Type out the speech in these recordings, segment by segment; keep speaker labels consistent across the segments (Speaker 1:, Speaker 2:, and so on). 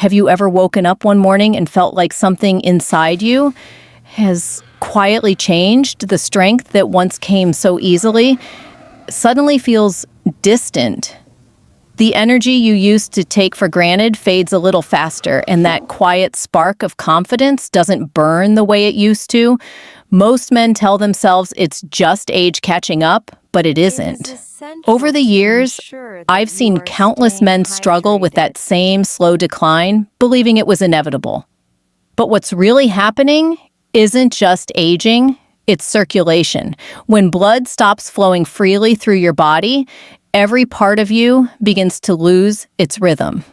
Speaker 1: Have you ever woken up one morning and felt like something inside you has quietly changed? The strength that once came so easily suddenly feels distant. The energy you used to take for granted fades a little faster, and that quiet spark of confidence doesn't burn the way it used to. Most men tell themselves it's just age catching up, but it isn't. Over the years, I've seen countless men struggle with that same slow decline, believing it was inevitable. But what's really happening isn't just aging, it's circulation. When blood stops flowing freely through your body, every part of you begins to lose its rhythm.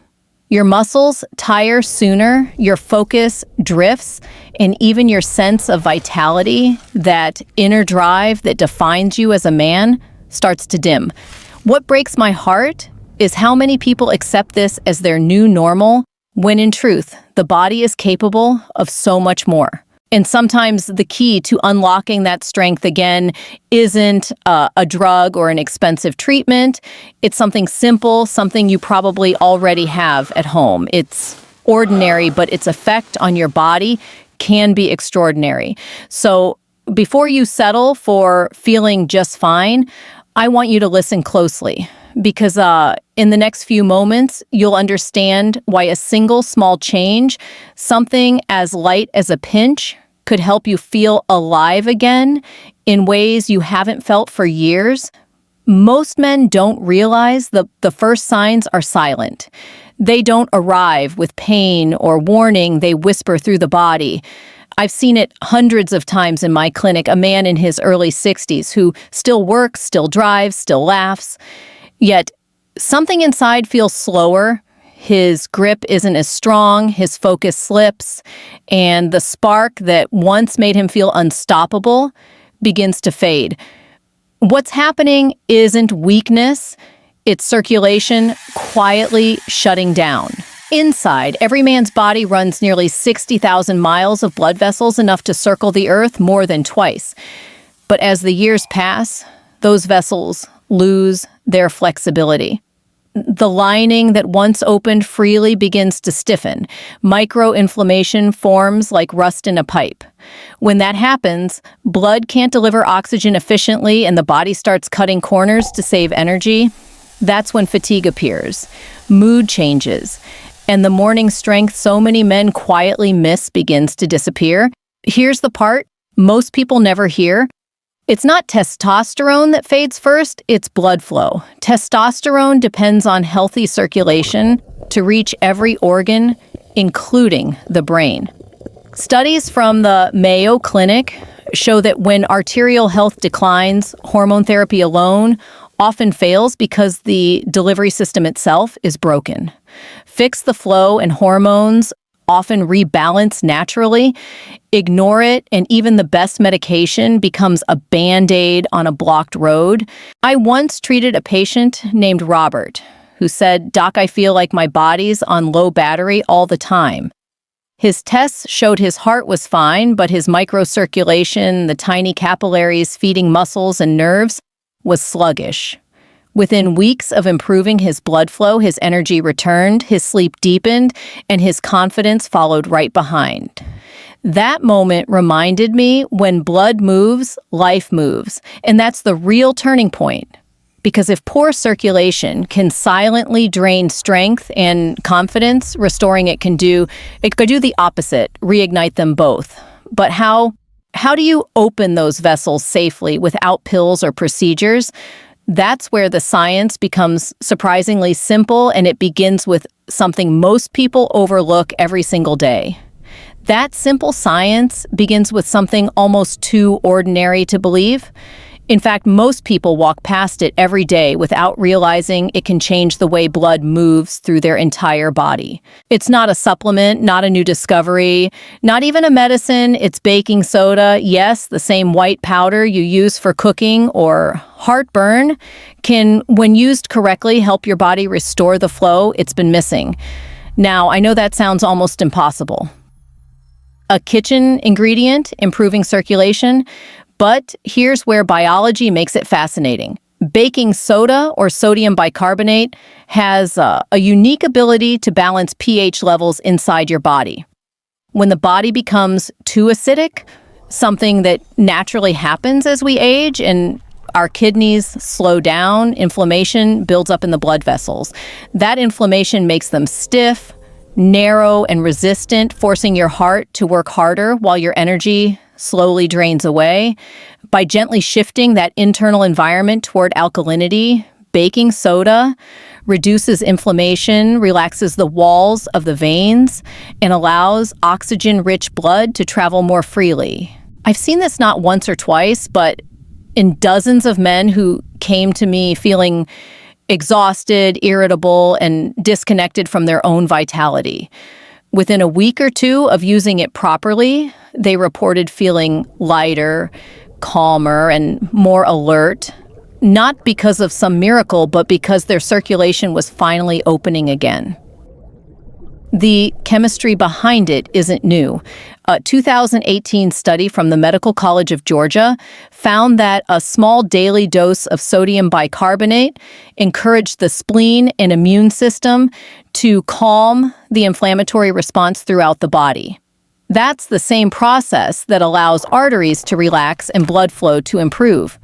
Speaker 1: Your muscles tire sooner, your focus drifts, and even your sense of vitality, that inner drive that defines you as a man, starts to dim. What breaks my heart is how many people accept this as their new normal, when in truth, the body is capable of so much more. And sometimes the key to unlocking that strength again isn't a drug or an expensive treatment. It's something simple, something you probably already have at home. It's ordinary, but its effect on your body can be extraordinary. So before you settle for feeling just fine, I want you to listen closely, because in the next few moments, you'll understand why a single small change, something as light as a pinch, could help you feel alive again in ways you haven't felt for years. Most men don't realize the first signs are silent. They don't arrive with pain or warning, they whisper through the body. I've seen it hundreds of times in my clinic, a man in his early 60s who still works, still drives, still laughs, yet something inside feels slower. His grip isn't as strong, his focus slips, and the spark that once made him feel unstoppable begins to fade. What's happening isn't weakness, it's circulation quietly shutting down. Inside, every man's body runs nearly 60,000 miles of blood vessels, enough to circle the earth more than twice. But as the years pass, those vessels lose their flexibility. The lining that once opened freely begins to stiffen. Microinflammation forms like rust in a pipe. When that happens, blood can't deliver oxygen efficiently and the body starts cutting corners to save energy. That's when fatigue appears, mood changes, and the morning strength so many men quietly miss begins to disappear. Here's the part most people never hear. It's not testosterone that fades first, it's blood flow. Testosterone depends on healthy circulation to reach every organ, including the brain. Studies from the Mayo Clinic show that when arterial health declines, hormone therapy alone often fails because the delivery system itself is broken. Fix the flow and hormones often rebalance naturally. Ignore it, and even the best medication becomes a Band-Aid on a blocked road. I once treated a patient named Robert who said, "Doc, I feel like my body's on low battery all the time." His tests showed his heart was fine, but his microcirculation, the tiny capillaries feeding muscles and nerves, was sluggish. Within weeks of improving his blood flow, his energy returned, his sleep deepened, and his confidence followed right behind. That moment reminded me, when blood moves, life moves. And that's the real turning point. Because if poor circulation can silently drain strength and confidence, restoring it could do the opposite, reignite them both. But how do you open those vessels safely without pills or procedures? That's where the science becomes surprisingly simple, and it begins with something most people overlook every single day. That simple science begins with something almost too ordinary to believe. In fact, most people walk past it every day without realizing it can change the way blood moves through their entire body. It's not a supplement, not a new discovery, not even a medicine. It's baking soda. Yes, the same white powder you use for cooking or heartburn can, when used correctly, help your body restore the flow it's been missing. Now, I know that sounds almost impossible. A kitchen ingredient improving circulation, but here's where biology makes it fascinating. Baking soda, or sodium bicarbonate, has a unique ability to balance pH levels inside your body. When the body becomes too acidic, something that naturally happens as we age and our kidneys slow down, inflammation builds up in the blood vessels. That inflammation makes them stiff, narrow, and resistant, forcing your heart to work harder while your energy slowly drains away. By gently shifting that internal environment toward alkalinity, baking soda reduces inflammation, relaxes the walls of the veins, and allows oxygen-rich blood to travel more freely. I've seen this not once or twice, but in dozens of men who came to me feeling exhausted, irritable, and disconnected from their own vitality. Within a week or two of using it properly, they reported feeling lighter, calmer, and more alert, not because of some miracle, but because their circulation was finally opening again. The chemistry behind it isn't new. A 2018 study from the Medical College of Georgia found that a small daily dose of sodium bicarbonate encouraged the spleen and immune system to calm the inflammatory response throughout the body. That's the same process that allows arteries to relax and blood flow to improve.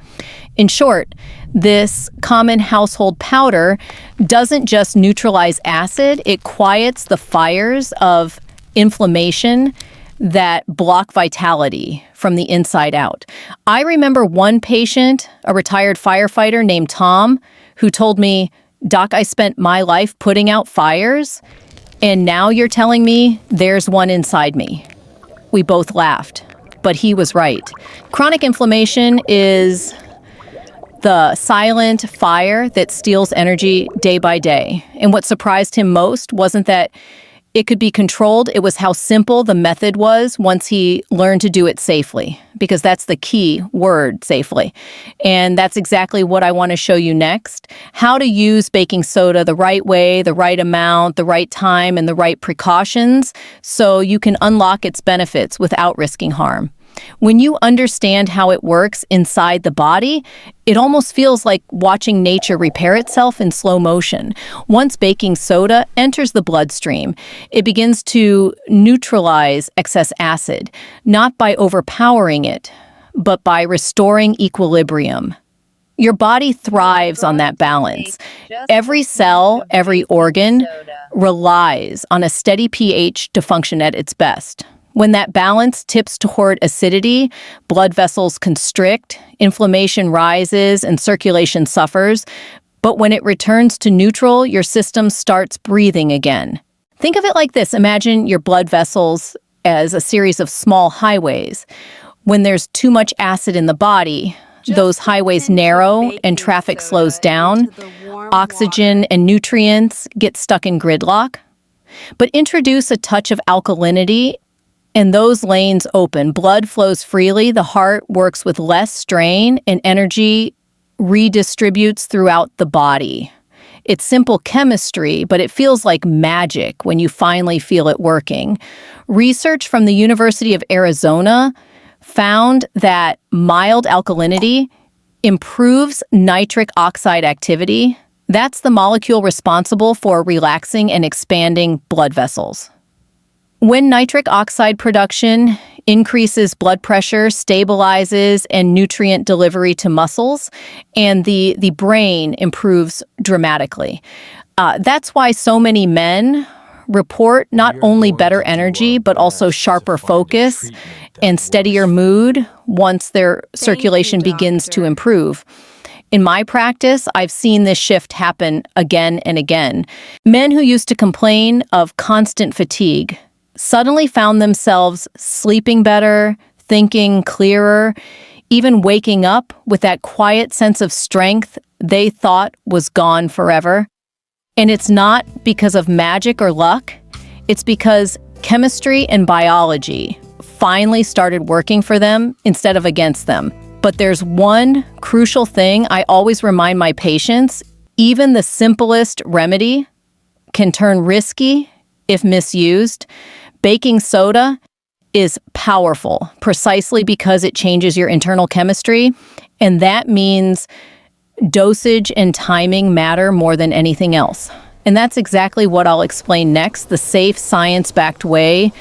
Speaker 1: In short, this common household powder doesn't just neutralize acid, it quiets the fires of inflammation that block vitality from the inside out. I remember one patient, a retired firefighter named Tom, who told me, "Doc, I spent my life putting out fires, and now you're telling me there's one inside me." We both laughed, but he was right. Chronic inflammation is the silent fire that steals energy day by day. And what surprised him most wasn't that it could be controlled, it was how simple the method was once he learned to do it safely, because that's the key word, safely. And that's exactly what I want to show you next. How to use baking soda the right way, the right amount, the right time, and the right precautions so you can unlock its benefits without risking harm. When you understand how it works inside the body, it almost feels like watching nature repair itself in slow motion. Once baking soda enters the bloodstream, it begins to neutralize excess acid, not by overpowering it, but by restoring equilibrium. Your body thrives on that balance. Every cell, every organ relies on a steady pH to function at its best. When that balance tips toward acidity, blood vessels constrict, inflammation rises, and circulation suffers. But when it returns to neutral, your system starts breathing again. Think of it like this. Imagine your blood vessels as a series of small highways. When there's too much acid in the body, those highways narrow and traffic slows down. Oxygen and nutrients get stuck in gridlock. But introduce a touch of alkalinity, and those lanes open. Blood flows freely, the heart works with less strain, and energy redistributes throughout the body. It's simple chemistry, but it feels like magic when you finally feel it working. Research from the University of Arizona found that mild alkalinity improves nitric oxide activity. That's the molecule responsible for relaxing and expanding blood vessels. When nitric oxide production increases blood pressure, stabilizes and nutrient delivery to muscles, and the brain improves dramatically. That's why so many men report not only better energy, but also sharper focus and steadier mood once their circulation begins to improve. In my practice, I've seen this shift happen again and again. Men who used to complain of constant fatigue suddenly found themselves sleeping better, thinking clearer, even waking up with that quiet sense of strength they thought was gone forever. And it's not because of magic or luck. It's because chemistry and biology finally started working for them instead of against them. But there's one crucial thing I always remind my patients: even the simplest remedy can turn risky if misused. Baking soda is powerful precisely because it changes your internal chemistry, and that means Dosage and timing matter more than anything else. And that's exactly what I'll explain next, the safe, science-backed way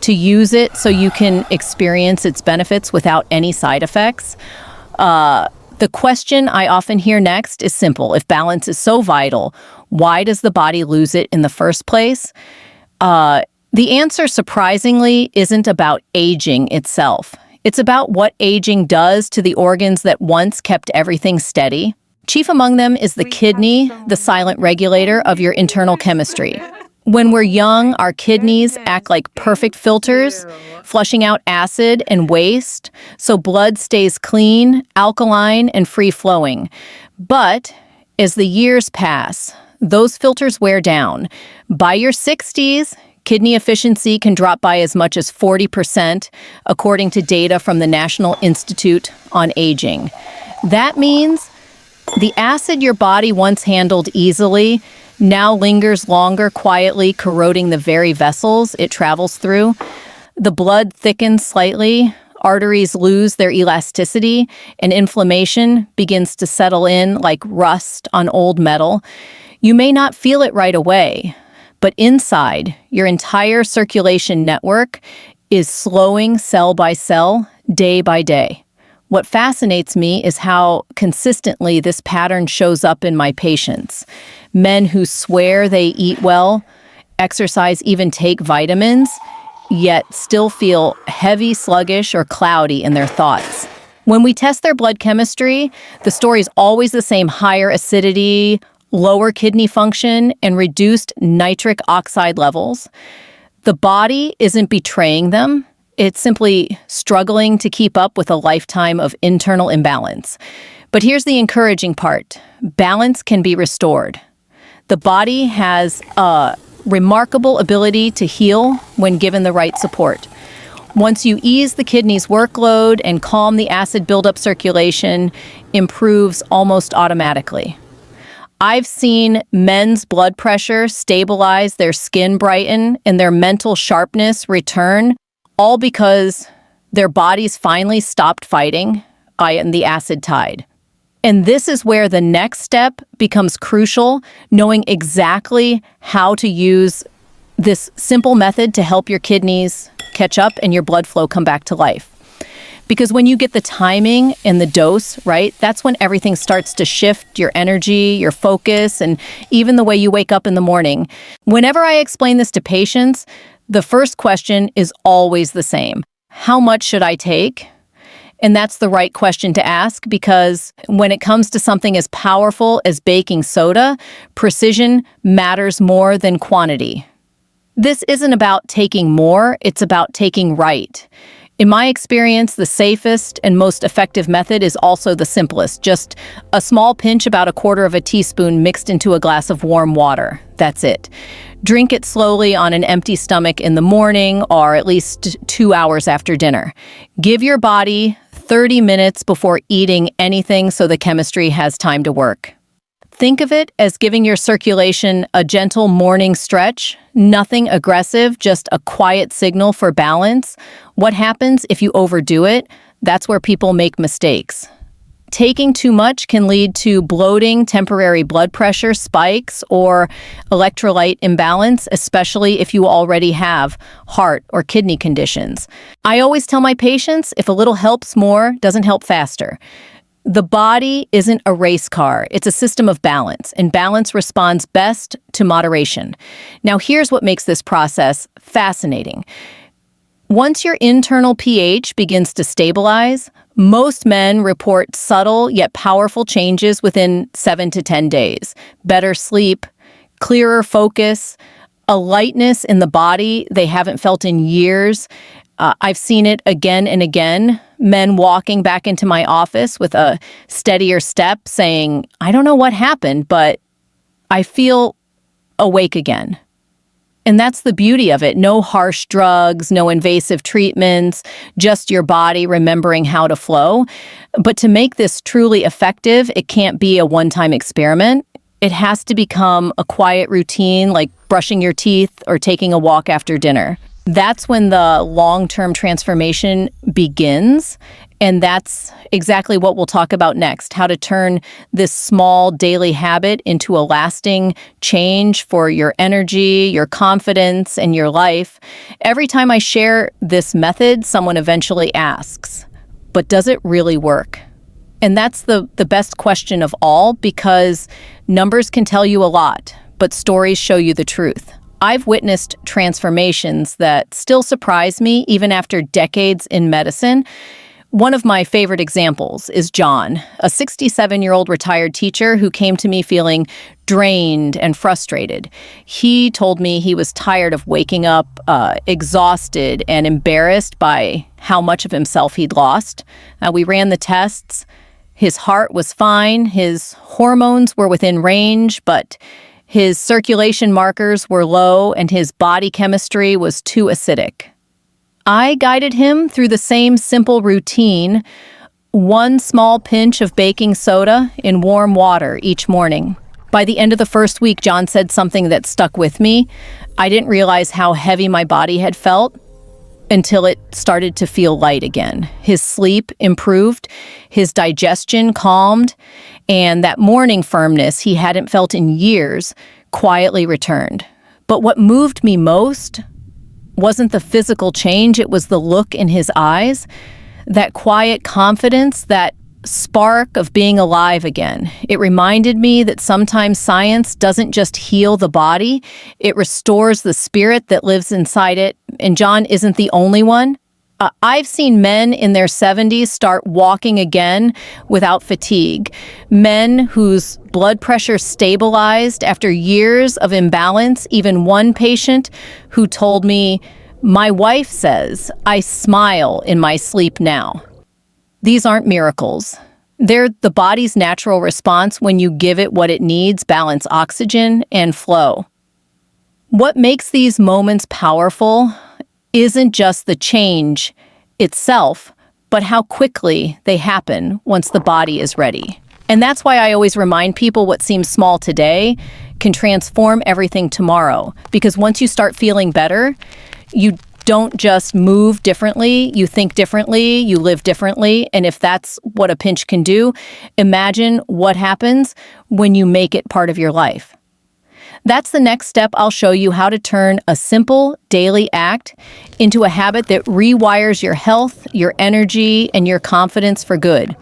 Speaker 1: to use it so you can experience its benefits without any side effects. The question I often hear next is simple. If balance is so vital, why does the body lose it in the first place? The answer, surprisingly, isn't about aging itself. It's about what aging does to the organs that once kept everything steady. Chief among them is the kidney, the silent regulator of your internal chemistry. When we're young, our kidneys act like perfect filters, flushing out acid and waste, so blood stays clean, alkaline, and free-flowing. But as the years pass, those filters wear down. By your 60s, kidney efficiency can drop by as much as 40%, according to data from the National Institute on Aging. That means the acid your body once handled easily now lingers longer quietly, corroding the very vessels it travels through. The blood thickens slightly, arteries lose their elasticity, and inflammation begins to settle in like rust on old metal. You may not feel it right away, but inside, your entire circulation network is slowing cell by cell, day by day. What fascinates me is how consistently this pattern shows up in my patients. Men who swear they eat well, exercise, even take vitamins, yet still feel heavy, sluggish, or cloudy in their thoughts. When we test their blood chemistry, the story is always the same: higher acidity, lower kidney function, and reduced nitric oxide levels. The body isn't betraying them. It's simply struggling to keep up with a lifetime of internal imbalance. But here's the encouraging part. Balance can be restored. The body has a remarkable ability to heal when given the right support. Once you ease the kidney's workload and calm the acid buildup, circulation improves almost automatically. I've seen men's blood pressure stabilize, their skin brighten, and their mental sharpness return, all because their bodies finally stopped fighting the acid tide. And this is where the next step becomes crucial, knowing exactly how to use this simple method to help your kidneys catch up and your blood flow come back to life. Because when you get the timing and the dose right, that's when everything starts to shift, your energy, your focus, and even the way you wake up in the morning. Whenever I explain this to patients, the first question is always the same. How much should I take? And that's the right question to ask, because when it comes to something as powerful as baking soda, precision matters more than quantity. This isn't about taking more, it's about taking right. In my experience, the safest and most effective method is also the simplest. Just a small pinch, about 1/4 teaspoon, mixed into a glass of warm water. That's it. Drink it slowly on an empty stomach in the morning, or at least 2 hours after dinner. Give your body 30 minutes before eating anything so the chemistry has time to work. Think of it as giving your circulation a gentle morning stretch, nothing aggressive, just a quiet signal for balance. What happens if you overdo it? That's where people make mistakes. Taking too much can lead to bloating, temporary blood pressure spikes, or electrolyte imbalance, especially if you already have heart or kidney conditions. I always tell my patients, if a little helps more, doesn't help faster. The body isn't a race car, it's a system of balance, and balance responds best to moderation. Now, here's what makes this process fascinating. Once your internal pH begins to stabilize, most men report subtle yet powerful changes within 7 to 10 days. Better sleep, clearer focus, a lightness in the body they haven't felt in years. I've seen it again and again. Men walking back into my office with a steadier step saying, I don't know what happened, but I feel awake again. And that's the beauty of it. No harsh drugs, no invasive treatments, just your body remembering how to flow. But to make this truly effective, it can't be a one-time experiment. It has to become a quiet routine, like brushing your teeth or taking a walk after dinner. That's when the long-term transformation begins. And that's exactly what we'll talk about next, how to turn this small daily habit into a lasting change for your energy, your confidence, and your life. Every time I share this method, someone eventually asks, but does it really work? And that's the best question of all, because numbers can tell you a lot, but stories show you the truth. I've witnessed transformations that still surprise me even after decades in medicine. One of my favorite examples is John, a 67-year-old retired teacher who came to me feeling drained and frustrated. He told me he was tired of waking up exhausted and embarrassed by how much of himself he'd lost. We ran the tests. His heart was fine. His hormones were within range, but his circulation markers were low and his body chemistry was too acidic. I guided him through the same simple routine, 1 small pinch of baking soda in warm water each morning. By the end of the first week, John said something that stuck with me. I didn't realize how heavy my body had felt until it started to feel light again. His sleep improved, his digestion calmed, and that morning firmness he hadn't felt in years quietly returned. But what moved me most wasn't the physical change, it was the look in his eyes, that quiet confidence, that spark of being alive again. It reminded me that sometimes science doesn't just heal the body, it restores the spirit that lives inside it. And John isn't the only one. I've seen men in their 70s start walking again without fatigue. Men whose blood pressure stabilized after years of imbalance. Even one patient who told me, "My wife says I smile in my sleep now." These aren't miracles. They're the body's natural response when you give it what it needs, balance oxygen and flow. What makes these moments powerful isn't just the change itself, but how quickly they happen once the body is ready. And that's why I always remind people what seems small today can transform everything tomorrow. Because once you start feeling better, you don't just move differently, you think differently, you live differently. And if that's what a pinch can do, imagine what happens when you make it part of your life. That's the next step. I'll show you how to turn a simple daily act into a habit that rewires your health, your energy, and your confidence for good.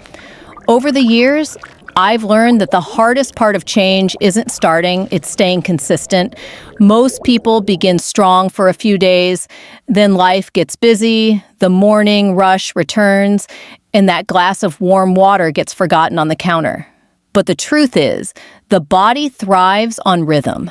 Speaker 1: Over the years, I've learned that the hardest part of change isn't starting, it's staying consistent. Most people begin strong for a few days, then life gets busy, the morning rush returns, and that glass of warm water gets forgotten on the counter. But the truth is, the body thrives on rhythm.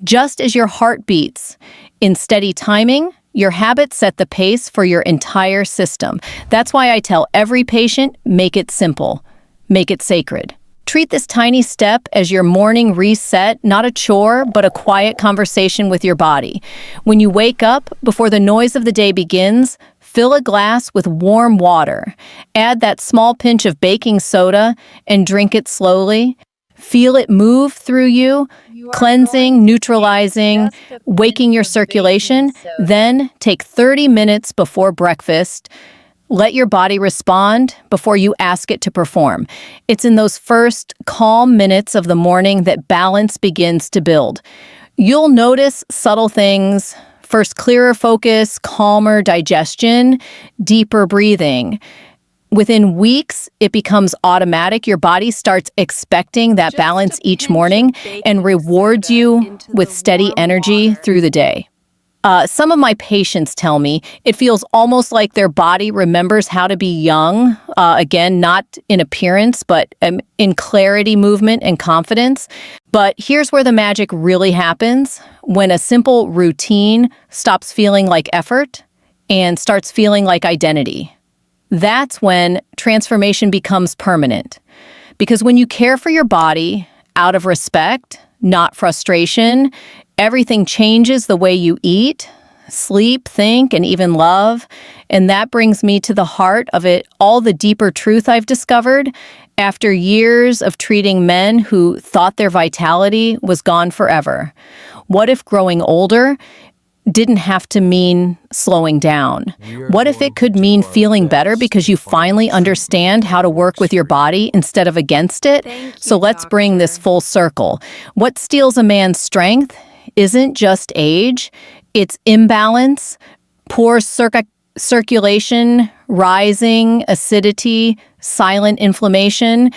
Speaker 1: Just as your heart beats in steady timing, your habits set the pace for your entire system. That's why I tell every patient, make it simple, make it sacred. Treat this tiny step as your morning reset, not a chore, but a quiet conversation with your body. When you wake up, before the noise of the day begins, fill a glass with warm water. Add that small pinch of baking soda and drink it slowly. Feel it move through you, cleansing, neutralizing, waking your circulation. Then take 30 minutes before breakfast. Let your body respond before you ask it to perform. It's in those first calm minutes of the morning that balance begins to build. You'll notice subtle things. First, clearer focus, calmer digestion, deeper breathing. Within weeks, it becomes automatic. Your body starts expecting that balance each morning and rewards you with steady energy through the day. Some of my patients tell me it feels almost like their body remembers how to be young, again, not in appearance, but in clarity, movement, and confidence. But here's where the magic really happens: when a simple routine stops feeling like effort and starts feeling like identity. That's when transformation becomes permanent. Because when you care for your body out of respect, not frustration, everything changes: the way you eat, sleep, think, and even love. And that brings me to the heart of it, all the deeper truth I've discovered after years of treating men who thought their vitality was gone forever. What if growing older didn't have to mean slowing down? What if it could mean feeling better because you finally understand how to work with your body instead of against it? So let's bring this full circle. What steals a man's strength isn't just age, it's imbalance, poor circulation, rising acidity, silent inflammation.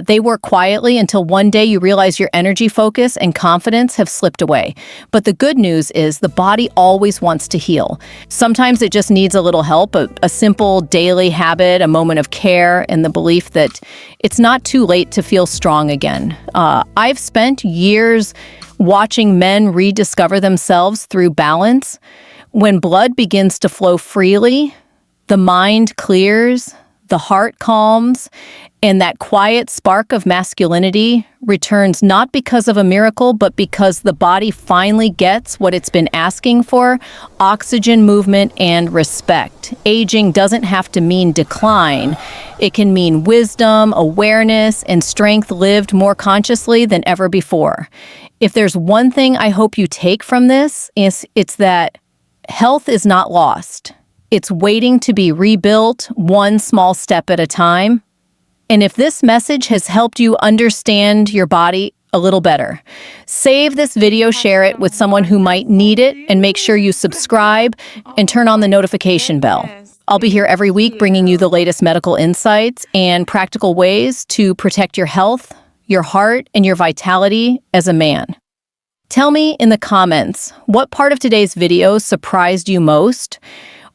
Speaker 1: They work quietly until one day you realize your energy, focus, and confidence have slipped away. But the good news is the body always wants to heal. Sometimes it just needs a little help, a simple daily habit, a moment of care, and the belief that it's not too late to feel strong again. I've spent years watching men rediscover themselves through balance. When blood begins to flow freely, the mind clears, the heart calms, and that quiet spark of masculinity returns not because of a miracle, but because the body finally gets what it's been asking for: oxygen, movement, and respect. Aging doesn't have to mean decline. It can mean wisdom, awareness, and strength lived more consciously than ever before. If there's one thing I hope you take from this, it's that health is not lost. It's waiting to be rebuilt one small step at a time. And if this message has helped you understand your body a little better, save this video, share it with someone who might need it, and make sure you subscribe and turn on the notification bell. I'll be here every week bringing you the latest medical insights and practical ways to protect your health, your heart, and your vitality as a man. Tell me in the comments, what part of today's video surprised you most?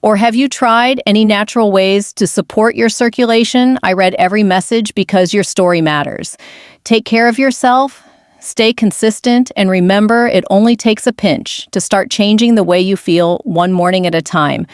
Speaker 1: Or have you tried any natural ways to support your circulation? I read every message because your story matters. Take care of yourself, stay consistent, and remember, it only takes a pinch to start changing the way you feel one morning at a time.